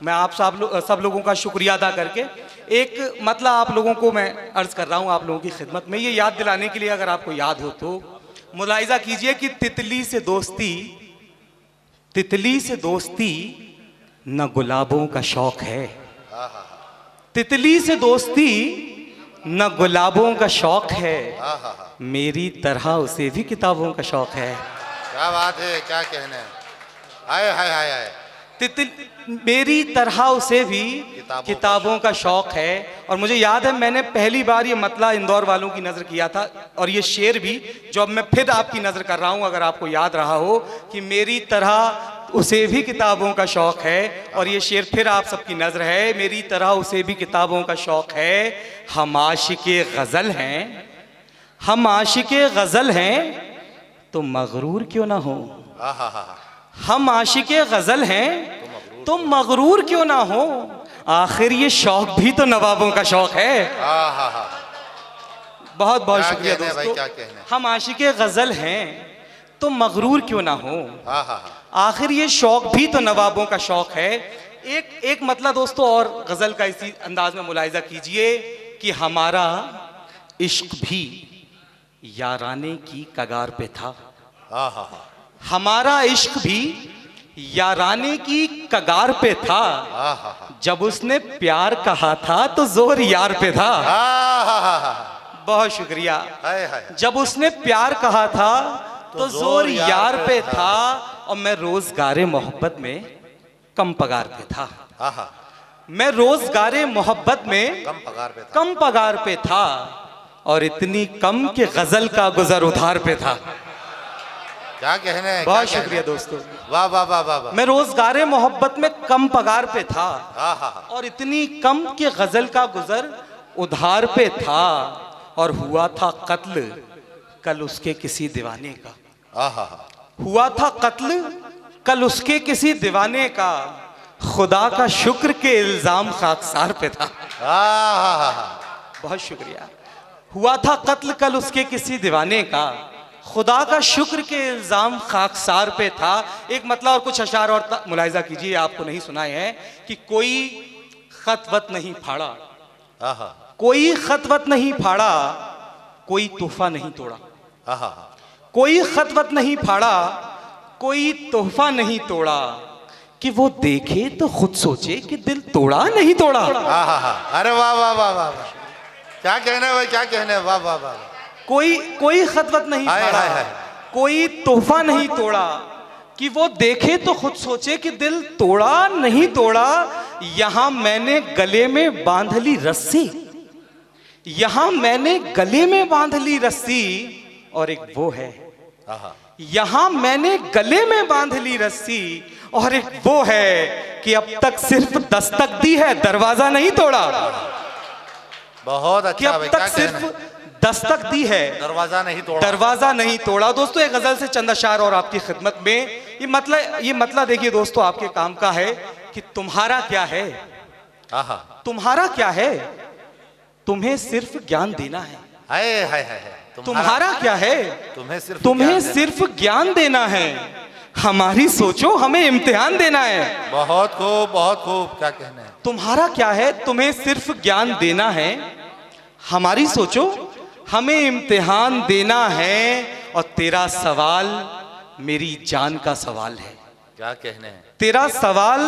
मैं आप सब लोगों का शुक्रिया अदा करके एक मतलब आप लोगों को मैं अर्ज कर रहा हूँ, आप लोगों की खिदमत में ये याद दिलाने के लिए, अगर आपको याद हो तो मुलाहिजा कीजिए कि तितली से दोस्ती न गुलाबों का शौक है। तितली से दोस्ती न गुलाबों का शौक है, मेरी तरह उसे भी किताबों का शौक है। क्या बात है, क्या कहने हैं। हाय हाय हाय हाय। मेरी तरह उसे भी किताबों का शौक है। और मुझे याद है मैंने पहली बार ये मतला इंदौर वालों की नज़र किया था, और ये शेर भी जो अब मैं फिर आपकी नज़र कर रहा हूँ, अगर आपको याद रहा हो कि मेरी तरह उसे भी किताबों का शौक है, और ये शेर फिर आप सबकी नज़र है, मेरी तरह उसे भी किताबों का शौक है। हम आशिके गज़ल हैं, हम आशिके गज़ल हैं तो मगरूर क्यों ना हो। हम आशिके गज़ल हैं तो मगरूर क्यों ना हो, आखिर ये शौक भी तो नवाबों का शौक है। बहुत बहुत शुक्रिया दोस्तों। हम आशिके गज़ल हैं तो मगरूर क्यों ना हो, आखिर ये शौक भी तो नवाबों का शौक है। एक मतलब दोस्तों और गज़ल का इसी अंदाज में मुलाहिजा कीजिए कि हमारा इश्क भी याराने की कगार पे था। हमारा इश्क भी याराने की कगार पे था, जब उसने प्यार कहा था तो जोर यार पे था। बहुत शुक्रिया। जब उसने प्यार कहा था तो जोर यार पे था, और मैं रोजगारे मोहब्बत में कम पगार पे था। मैं रोजगारे मोहब्बत में कम पगार पे था, और इतनी कम कि गजल का गुजर उधार पे था। क्या कहने हैं। बहुत शुक्रिया दोस्तों। वाह वाह वाह वाह। मैं रोजगारे मोहब्बत में कम पगार पे था, और इतनी कम कि गजल का गुजर उधार पे था, और हुआ था कत्ल कल उसके किसी दीवाने का। हुआ था कत्ल कल उसके किसी दीवाने का, खुदा का शुक्र के इल्जाम खाकसार पे था। बहुत शुक्रिया। हुआ था कत्ल कल उसके किसी दीवाने का, खुदा का शुक्र के इल्जाम खाकसार पे था। एक मतलब और कुछ अशार और मुलाहिजा कीजिए, आपको नहीं सुनाए हैं कि कोई खतवत नहीं फाड़ा, कोई खतवत नहीं फाड़ा, कोई तोहफा नहीं तोड़ा। कोई खतवत नहीं फाड़ा, कोई तोहफा नहीं तोड़ा, कि वो देखे तो खुद सोचे कि दिल तोड़ा नहीं तोड़ा। अरे वाह वाह वाह वाह। क्या कहने भाई, क्या कहने। वाह वाह वाह। कोई खतवत नहीं फाड़ा, कोई तोहफा नहीं तोड़ा, कि वो देखे तो खुद सोचे कि दिल तोड़ा नहीं तोड़ा। यहां मैंने गले में बांध ली रस्सी, यहां मैंने गले में बांध ली रस्सी, और एक वो है। यहां मैंने गले में बांध ली रस्सी, और एक वो है कि अब तक सिर्फ दस्तक दी है, दरवाजा नहीं तोड़ा। बहुत अच्छा। कि अब तक सिर्फ दस्तक दी है, दरवाजा नहीं तोड़ा। दोस्तों एक गजल से चंद अशार और आपकी खिदमत में। ये मतलब देखिए दोस्तों, आपके काम का है कि तुम्हारा क्या है, तुम्हारा क्या है, तुम्हें सिर्फ ज्ञान देना है। तुम्हारा क्या है, तुम्हें सिर्फ ज्ञान देना है, हमारी सोचो हमें इम्तिहान देना है। बहुत खूब, बहुत खूब। क्या कहना है। तुम्हारा क्या है, तुम्हें सिर्फ ज्ञान देना है, हमारी सोचो हमें इम्तिहान देना है, और तेरा सवाल मेरी जान का सवाल है। क्या कहने हैं। तेरा सवाल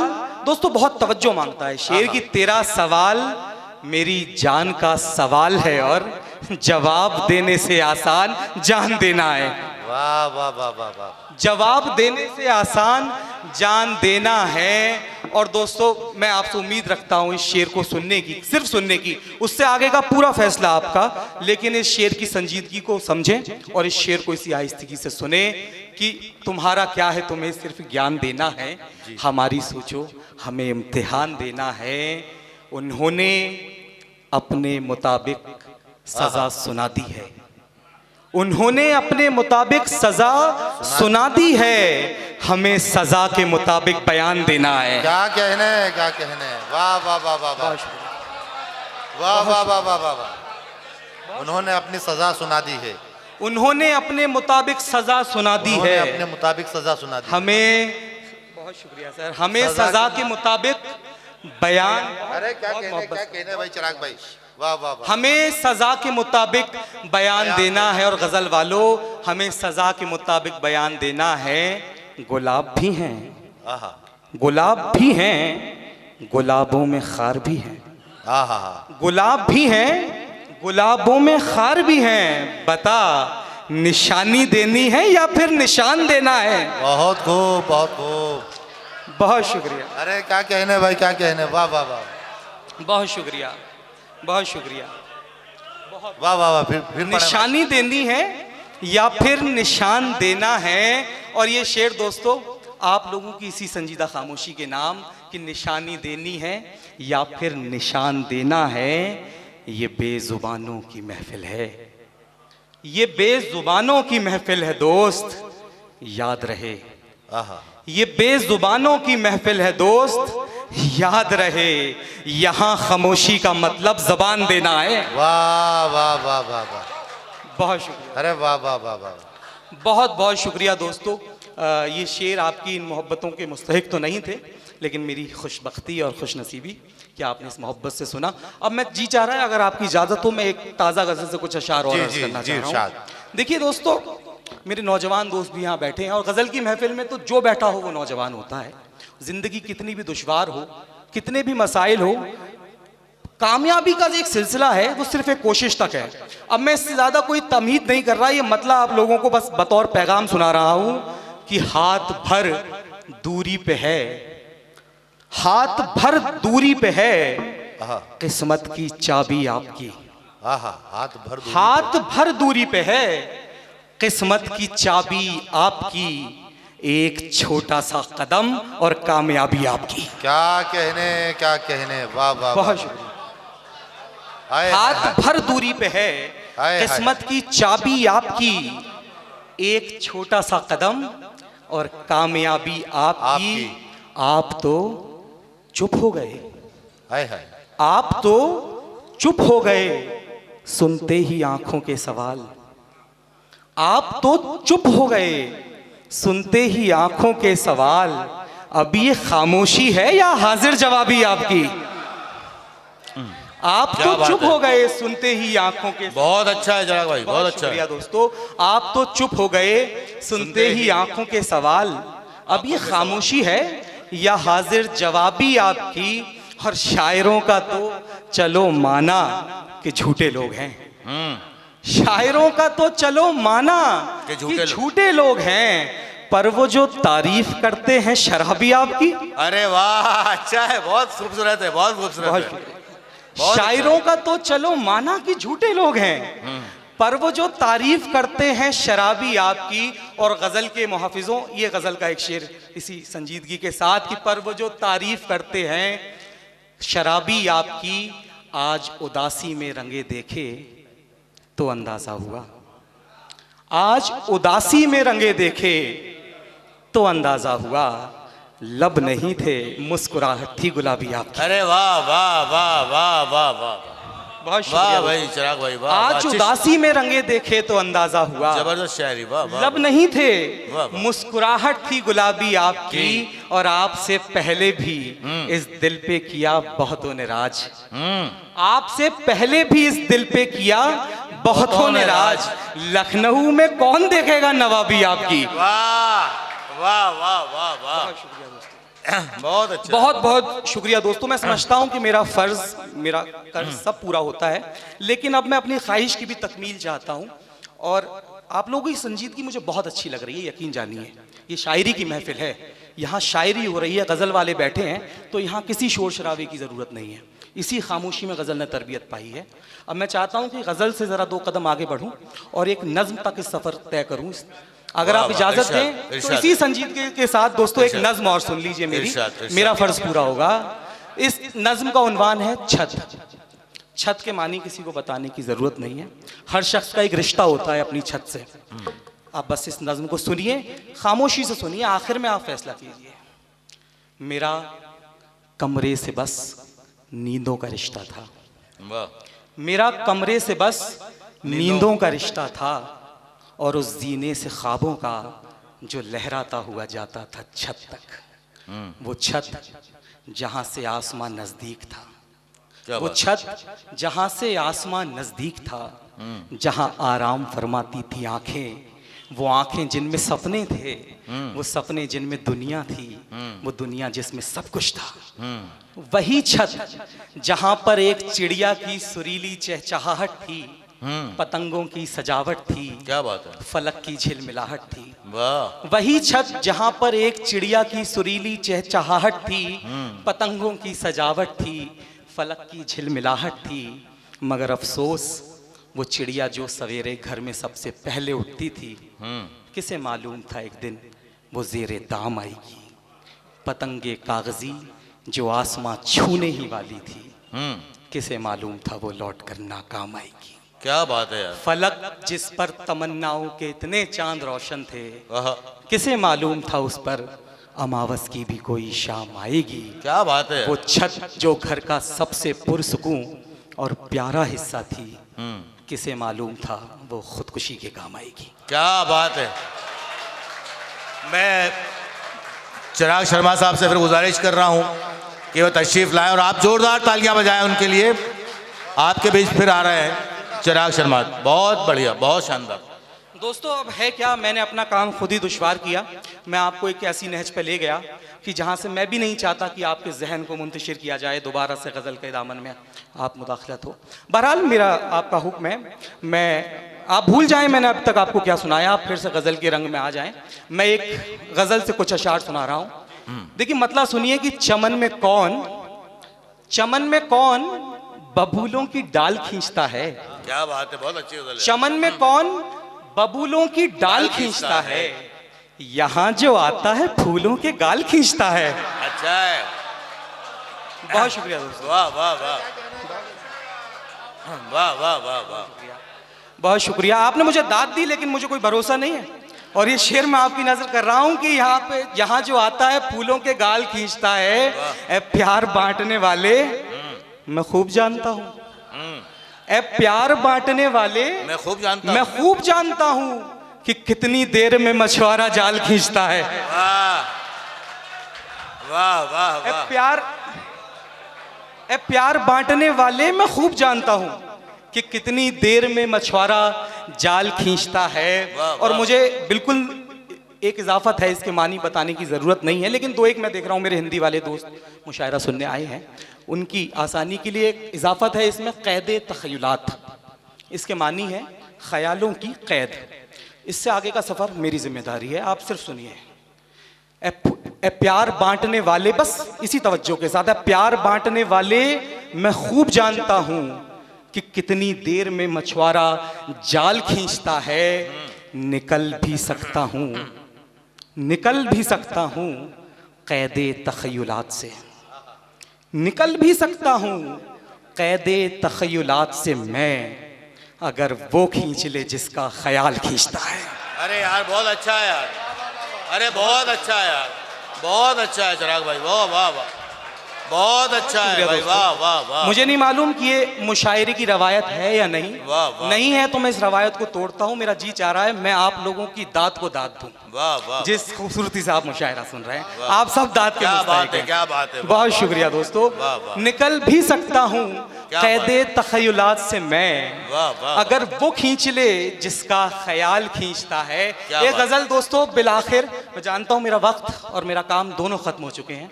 दोस्तों बहुत तवज्जो मांगता है शेर की। तेरा सवाल मेरी जान का सवाल है, और जवाब देने से आसान जान देना है। वाह वाह वाह वाह वाह। जवाब देने से आसान जान देना है। और दोस्तों मैं आपसे उम्मीद रखता हूँ इस शेर को सुनने की, सिर्फ सुनने की, उससे आगे का पूरा फैसला आपका, लेकिन इस शेर की संजीदगी को समझें और इस शेर को इसी आहिस्तगी से सुने कि तुम्हारा क्या है, तुम्हें सिर्फ ज्ञान देना है, हमारी सोचो हमें इम्तिहान देना है। उन्होंने अपने मुताबिक सजा सुना दी है, उन्होंने अपने मुताबिक सजा सुना दी है, हमें सजा के मुताबिक बयान देना है। क्या कहने, क्या कहने। वाह वाह वाह वाह वाह वाह वाह वाह वाह वाह। उन्होंने अपनी सजा सुना दी है, उन्होंने अपने मुताबिक सजा सुना दी है, अपने मुताबिक सजा सुना दी। हमें, बहुत शुक्रिया सर, हमें सजा के मुताबिक बयान। अरे क्या कहने भाई चिराग भाई, वाह वाह वाह। हमें सजा के मुताबिक बयान देना है, और गजल वालों हमें सजा के मुताबिक बयान देना है। गुलाब भी हैं, गुलाब भी हैं, गुलाबों में खार भी है। गुलाब भी हैं, गुलाबों में खार भी हैं। बता निशानी देनी है या फिर निशान देना है? बहुत खूब, बहुत खूब, बहुत शुक्रिया। अरे क्या कहने भाई, क्या कहने, वाह वाह वाह, बहुत शुक्रिया, बहुत शुक्रिया, वाह वाह वाह। फिर निशानी देनी है या फिर निशान देना है। और ये शेर दोस्तों आप लोगों की इसी संजीदा खामोशी के नाम कि निशानी देनी है या फिर निशान देना है। ये बेजुबानों की महफिल है, ये बेजुबानों की महफिल है दोस्त, याद रहे। ये बेजुबानों की महफिल है दोस्त, याद रहे। यहाँ खामोशी का मतलब जबान देना है। वाह वाह वाह वाह वाह, बहुत शुक्रिया। अरे वाह वाह वाह वाह, बहुत बहुत शुक्रिया दोस्तों। ये शेर आपकी इन मोहब्बतों के मुस्तहिक तो नहीं थे, लेकिन मेरी खुशबख्ती और खुशनसीबी कि आपने इस मोहब्बत से सुना। अब मैं जी चाह रहा है अगर आपकी इजाज़त हो मैं एक ताज़ा गज़ल से कुछ अशार और अर्ज़ करना चाह रहा हूँ। देखिए दोस्तों मेरे नौजवान दोस्त भी यहाँ बैठे हैं, और गज़ल की महफिल में तो जो बैठा हो वो नौजवान होता है। ज़िंदगी कितनी भी दुश्वार हो, कितने भी मसाइल हो, कामयाबी का जो एक सिलसिला है वो सिर्फ एक कोशिश तक है। अब मैं इससे ज़्यादा कोई तमहीद नहीं कर रहा, ये मतलब आप लोगों को बस बतौर पैगाम सुना रहा हूँ कि हाथ भर दूरी पे है, हाथ भर दूरी पे है किस्मत की चाबी आपकी। हाथ भर दूरी पे है किस्मत की चाबी आपकी, एक छोटा सा कदम और कामयाबी आपकी। क्या कहने, क्या कहने, वाह वाह, बहुत शुक्रिया। हाथ भर दूरी पे है किस्मत की चाबी आपकी, एक छोटा सा कदम और कामयाबी आपकी। आप तो चुप हो गए, आप तो चुप हो गए सुनते ही आंखों के सवाल। आप तो चुप हो गए सुनते ही आंखों के सवाल। अब ये खामोशी है या हाजिर जवाबी आपकी? आप तो चुप हो गए सुनते ही आंखों के। बहुत अच्छा है चिराग भाई, बहुत अच्छा है दोस्तों। आप तो चुप हो गए सुनते ही आंखों के सवाल। अब ये खामोशी है या हाजिर जवाबी आपकी? और शायरों का तो चलो माना कि झूठे लोग हैं, शायरों का तो चलो माना कि झूठे लोग हैं, पर वो जो तारीफ करते हैं शराबी आपकी। अरे वाह, अच्छा है, बहुत खूबसूरत है, बहुत खूबसूरत है। शायरों का तो चलो माना कि झूठे लोग हैं, पर वो जो तारीफ करते हैं शराबी आपकी। और गजल के मुहाफिजों ये गजल का एक शेर इसी संजीदगी के साथ कि पर वो जो तारीफ करते हैं शराबी आपकी, आज उदासी में रंगे देखे तो अंदाजा हुआ। आज उदासी में रंगे देखे तो अंदाजा हुआ, लब नहीं थे मुस्कुराहट थी गुलाबी आपकी। अरे वाह वाह वाह वाह वाह वाह, बहुत शुक्रिया भाई चिराग भाई, वाह। आज उदासी में रंगे देखे तो अंदाजा हुआ, जबरदस्त शायरी, वाह। लब नहीं थे मुस्कुराहट थी गुलाबी आपकी, और आपसे पहले भी इस दिल पे किया बहुतों ने राज। आपसे पहले भी इस दिल पे किया बहुतों ने राज। लखनऊ में कौन देखेगा नवाबी आपकी? वाह वाह वाह वाह वाह, शुक्रिया दोस्तों, बहुत अच्छा, बहुत बहुत शुक्रिया दोस्तों। मैं समझता हूँ कि मेरा फर्ज, मेरा कर्ज सब पूरा होता है, लेकिन अब मैं अपनी ख्वाहिश की भी तकमील चाहता हूँ। और आप लोगों की संजीदगी मुझे बहुत अच्छी लग रही है, यकीन जानिए। ये शायरी की महफिल है, यहाँ शायरी हो रही है, गज़ल वाले बैठे हैं, तो यहाँ किसी शोर शराबे की ज़रूरत नहीं है। इसी खामोशी में गज़ल ने तरबियत पाई है। अब मैं चाहता हूँ कि गज़ल से ज़रा 2 कदम आगे बढ़ूँ और एक नज़्म तक इस सफ़र तय करूँ। अगर आप इजाज़त दें तो इसी संजीदगी के साथ दोस्तों एक नज़्म और सुन लीजिए मेरी, मेरा फ़र्ज़ पूरा होगा। इस नज़्म का उन्वान है छत। छत के मानी किसी को बताने की ज़रूरत नहीं है, हर शख्स का एक रिश्ता होता है अपनी छत से। आप बस इस नज़्म को सुनिए, खामोशी से सुनिए, आखिर में आप फैसला कीजिए। मेरा कमरे से बस नींदों का रिश्ता था, मेरा कमरे से बस नींदों का रिश्ता था, और उस जीने से ख्वाबों का जो लहराता हुआ जाता था छत तक। वो छत जहां से आसमान नजदीक था, वो छत जहां से आसमान नजदीक था, जहां आराम फरमाती थी आंखें, वो आंखें जिनमें सपने थे, वो सपने जिनमें दुनिया थी, वो दुनिया जिसमें सब कुछ था। वही छत जहां पर एक चिड़िया की सुरीली चहचहाहट थी, पतंगों की सजावट थी, क्या बात है, फलक की झिलमिलाहट थी। वाह। वही छत जहां पर एक चिड़िया की सुरीली चहचहाहट थी, पतंगों की सजावट थी, फलक की झिलमिलाहट थी। मगर अफसोस वो चिड़िया जो सवेरे घर में सबसे पहले उठती थी, किसे मालूम था एक दिन वो ज़ेरे दाम आएगी। पतंगे कागजी जो आसमां छूने ही वाली थी, किसे मालूम था वो लौट कर नाकाम आएगी। क्या बात है यार। फलक जिस पर तमन्नाओं के इतने चांद रोशन थे, किसे मालूम था उस पर अमावस की भी कोई शाम आएगी। क्या बात है। वो छत जो घर का सबसे पुरसुकून और प्यारा हिस्सा थी, किसे मालूम था वो खुदकुशी के काम आएगी। क्या बात है। मैं चिराग शर्मा साहब से फिर गुजारिश कर रहा हूं कि वो तशरीफ लाएं और आप जोरदार तालियां बजाएं उनके लिए। आपके बीच फिर आ रहे हैं चिराग शर्मा। बहुत बढ़िया, बहुत शानदार। दोस्तों अब है क्या, मैंने अपना काम खुद ही दुश्वार किया। मैं आपको एक ऐसी नहज पे ले गया कि जहाँ से मैं भी नहीं चाहता कि आपके जहन को मुंतशिर किया जाए, दोबारा से गज़ल के दामन में आप मुदाखलत हो। बहरहाल मेरा आपका हुक्म है, आप भूल जाएं मैंने अब तक आपको क्या सुनाया, आप फिर से गज़ल के रंग में आ जाएं। मैं एक गज़ल से कुछ अशार सुना रहा हूँ। देखिए मतलब सुनिए कि चमन में कौन बबूलों की डाल खींचता है। क्या बात है, बहुत अच्छी गज़ल है। चमन में कौन बबूलों की डाल खींचता है, यहाँ जो आता है फूलों के गाल खींचता है। अच्छा है, बहुत शुक्रिया दोस्तों। वाह वाह वाह वाह वाह वाह वाह, बहुत शुक्रिया। आपने मुझे दाद दी लेकिन मुझे कोई भरोसा नहीं है, और ये शेर मैं आपकी नजर कर रहा हूँ कि यहाँ जो आता है फूलों के गाल खींचता है। प्यार बांटने वाले मैं खूब जानता हूँ, प्यार बांटने वाले मैं खूब जानता हूँ कि कितनी देर में मछुआरा जाल खींचता है। वाह वाह वाह। प्यार बांटने वाले मैं खूब जानता हूँ कि कितनी देर में मछुआरा जाल खींचता है। और मुझे बिल्कुल एक इजाफत है, इसके मानी बताने की ज़रूरत नहीं है, लेकिन दो एक मैं देख रहा हूँ मेरे हिंदी वाले दोस्त मुशायरा सुनने आए हैं, उनकी आसानी के लिए एक इजाफत है इसमें, क़ैद तख़य्युलात। इसके मानी है ख्यालों की कैद। इससे आगे का सफ़र मेरी जिम्मेदारी है, आप सिर्फ सुनिए। प्यार बांटने वाले, बस इसी तवज्जो के साथ, प्यार बांटने वाले मैं खूब जानता हूँ कि कितनी देर में मछुआरा जाल खींचता है। निकल भी सकता हूँ क़ैदे तख़य्युलात से, निकल भी सकता हूँ क़ैदे तख़य्युलात से मैं, अगर वो खींच ले जिसका ख्याल खींचता है। अरे यार बहुत अच्छा है यार, अरे बहुत अच्छा है यार, बहुत अच्छा है चिराग भाई, वाह वाह वाह, बहुत अच्छा है भाई, वाह वाह वाह। मुझे नहीं मालूम कि ये मुशायरे की रवायत है या नहीं, वाह वाह। नहीं है तो मैं इस रवायत को तोड़ता हूँ। मेरा जी चाह रहा है मैं आप लोगों की दाद को दाद दूं। वाह वाह, जिस खूबसूरती से आप मुशायरा सुन रहे हैं, आप सब दाद के मुस्तहिक हैं। क्या बात है, बहुत शुक्रिया दोस्तों। निकल भी सकता हूँ क़ैदे तख़य्युलात से मैं, अगर वो खींच ले जिसका ख्याल खींचता है। ये गज़ल दोस्तों बिलाखिर, मैं जानता हूँ मेरा वक्त और मेरा काम दोनों खत्म हो चुके हैं,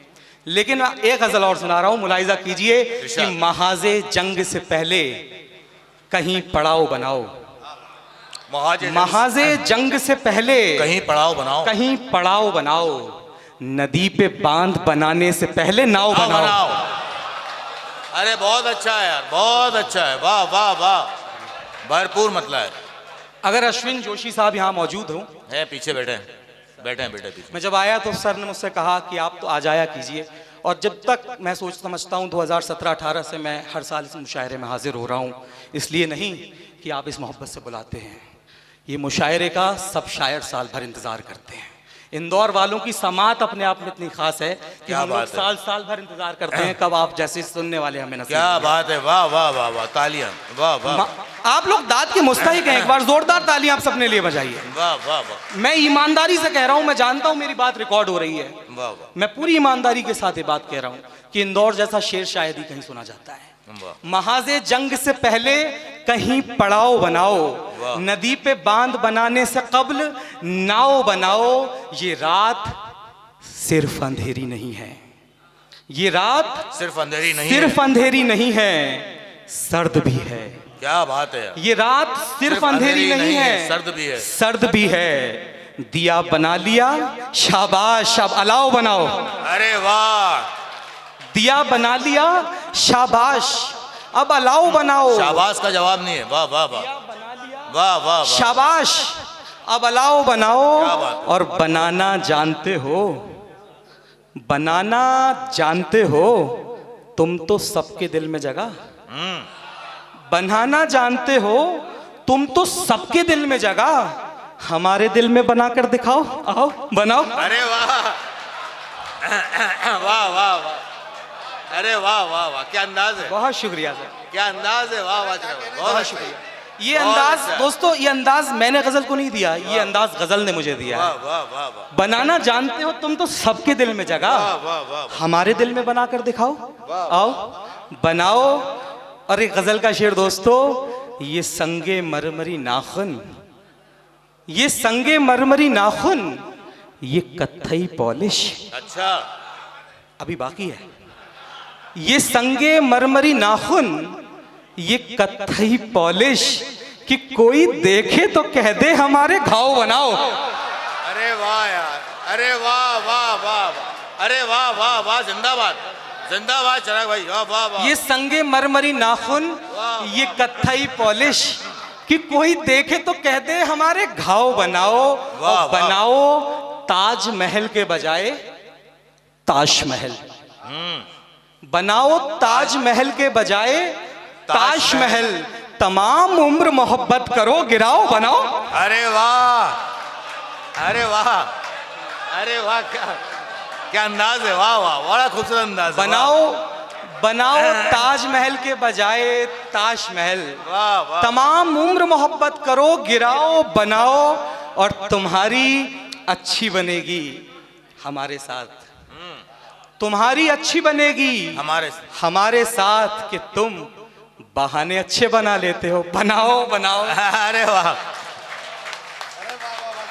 लेकिन एक गज़ल और सुना रहा हूँ, मुलाहिज़ा कीजिए कि महाज़े जंग से पहले कहीं पड़ाव बनाओ, महाज़े जंग से पहले कहीं पड़ाव बनाओ, नदी पे बांध बनाने से पहले नाव बनाओ। अरे बहुत अच्छा है यार, बहुत अच्छा है, वाह वाह वाह, भरपूर मतलब है। अगर अश्विन जोशी साहब यहाँ मौजूद हो, है पीछे बैठे हैं बेटे पीछे। मैं जब आया तो सर ने मुझसे कहा कि आप तो आ जाया कीजिए, और जब तक मैं समझता हूँ 2017-18 से मैं हर साल इस मुशायरे में हाजिर हो रहा हूँ, इसलिए नहीं कि आप इस मोहब्बत से बुलाते हैं, ये मुशायरे का सब शायर साल भर इंतज़ार करते हैं, इंदौर वालों की समात अपने आप में इतनी खास है कि क्या हम लोग बात है। साल साल भर इंतजार करते हैं कब आप जैसे सुनने वाले हमें नसीब क्या होंगे। बात है, वाह वाह वाह वाह, तालियां, वाह वाह आप लोग दाद के मुस्तहिक हैं, एक बार जोरदार तालियां आप सबने लिए बजाइए। वाह वाह वाह मैं ईमानदारी से कह रहा हूं, मैं जानता हूं मेरी बात रिकॉर्ड हो रही है, वाह वाह मैं पूरी ईमानदारी के साथ ये बात कह रहा हूं कि इंदौर जैसा शेर शायद ही कहीं सुना जाता है। वाह। महाजे जंग से पहले कहीं पड़ाव बनाओ, वाह। नदी पे बांध बनाने से कब्ल नाव बनाओ। ये रात सिर्फ अंधेरी नहीं है, ये रात सिर्फ अंधेरी नहीं सिर्फ है। अंधेरी नहीं है, सर्द भी है। क्या बात है, ये रात सिर्फ अंधेरी नहीं है, सर्द भी है। सर्द भी है। दिया बना लिया, शाबाश, अब अलाव बनाओ। अरे वाह, दिया बना लिया, शाबाश, अब अलाव बनाओ। शाबाश का जवाब नहीं है, वाह वाह वाह वाह वाह वाह, शाबाश, अब अलाव बनाओ। क्या बात है। और बनाना जानते हो, बनाना जानते हो, तुम तो सबके दिल में जगह। बनाना जानते हो, तुम तो सबके दिल में जगह, हमारे दिल में बनाकर दिखाओ, आओ बनाओ। अरे वाह वाह वाह वाह, अरे वाह वाह वाह, क्या अंदाज है, बहुत शुक्रिया सर, क्या अंदाज है, वाह वाह, बहुत बहुत शुक्रिया। शुक्रिया। ये बहुत अंदाज अच्छा। दोस्तों, ये अंदाज मैंने गजल को नहीं दिया, ये अंदाज गजल ने मुझे दिया वाह है। वाह वाह वाह बनाना जानते हो, तुम तो सबके दिल में जगह, वाह वाह वाह, हमारे दिल में बनाकर दिखाओ, आओ बनाओ। और एक गजल का शेर दोस्तों, ये संगे मरमरी नाखून, ये संगे मरमरी नाखून, ये कत्थई पॉलिश, अच्छा, अभी बाकी है। ये संगे मरमरी नाखून, ये कत्थई पॉलिश, कि कोई देखे तो कह दे हमारे घाव बनाओ। अरे वाह यार, अरे वाह वाह वाह वाह, अरे वाह वाह वाह, जिंदाबाद जिंदाबाद चिराग भाई, वाह वाह वाह। ये संगे मरमरी नाखून, ये कत्थई पॉलिश, कि कोई देखे तो कह दे हमारे घाव बनाओ। वाह, और वाह। बनाओ ताजमहल के बजाय ताजमहल, बनाओ ताजमहल के बजाय ताजमहल, तमाम उम्र मोहब्बत करो, गिराओ बनाओ। अरे वाह, अरे वाह, अरे वाह, क्या क्या अंदाज है, वाह वाह, बड़ा खूबसूरत अंदाज है, बनाओ बनाओ ताजमहल के बजाय ताजमहल, वाह वाह, तमाम उम्र मोहब्बत करो, गिराओ बनाओ। और तुम्हारी अच्छी बनेगी हमारे साथ, तुम्हारी अच्छी बनेगी हमारे साथ, कि तुम बहाने अच्छे बना लेते हो, बनाओ बनाओ। अरे वाह,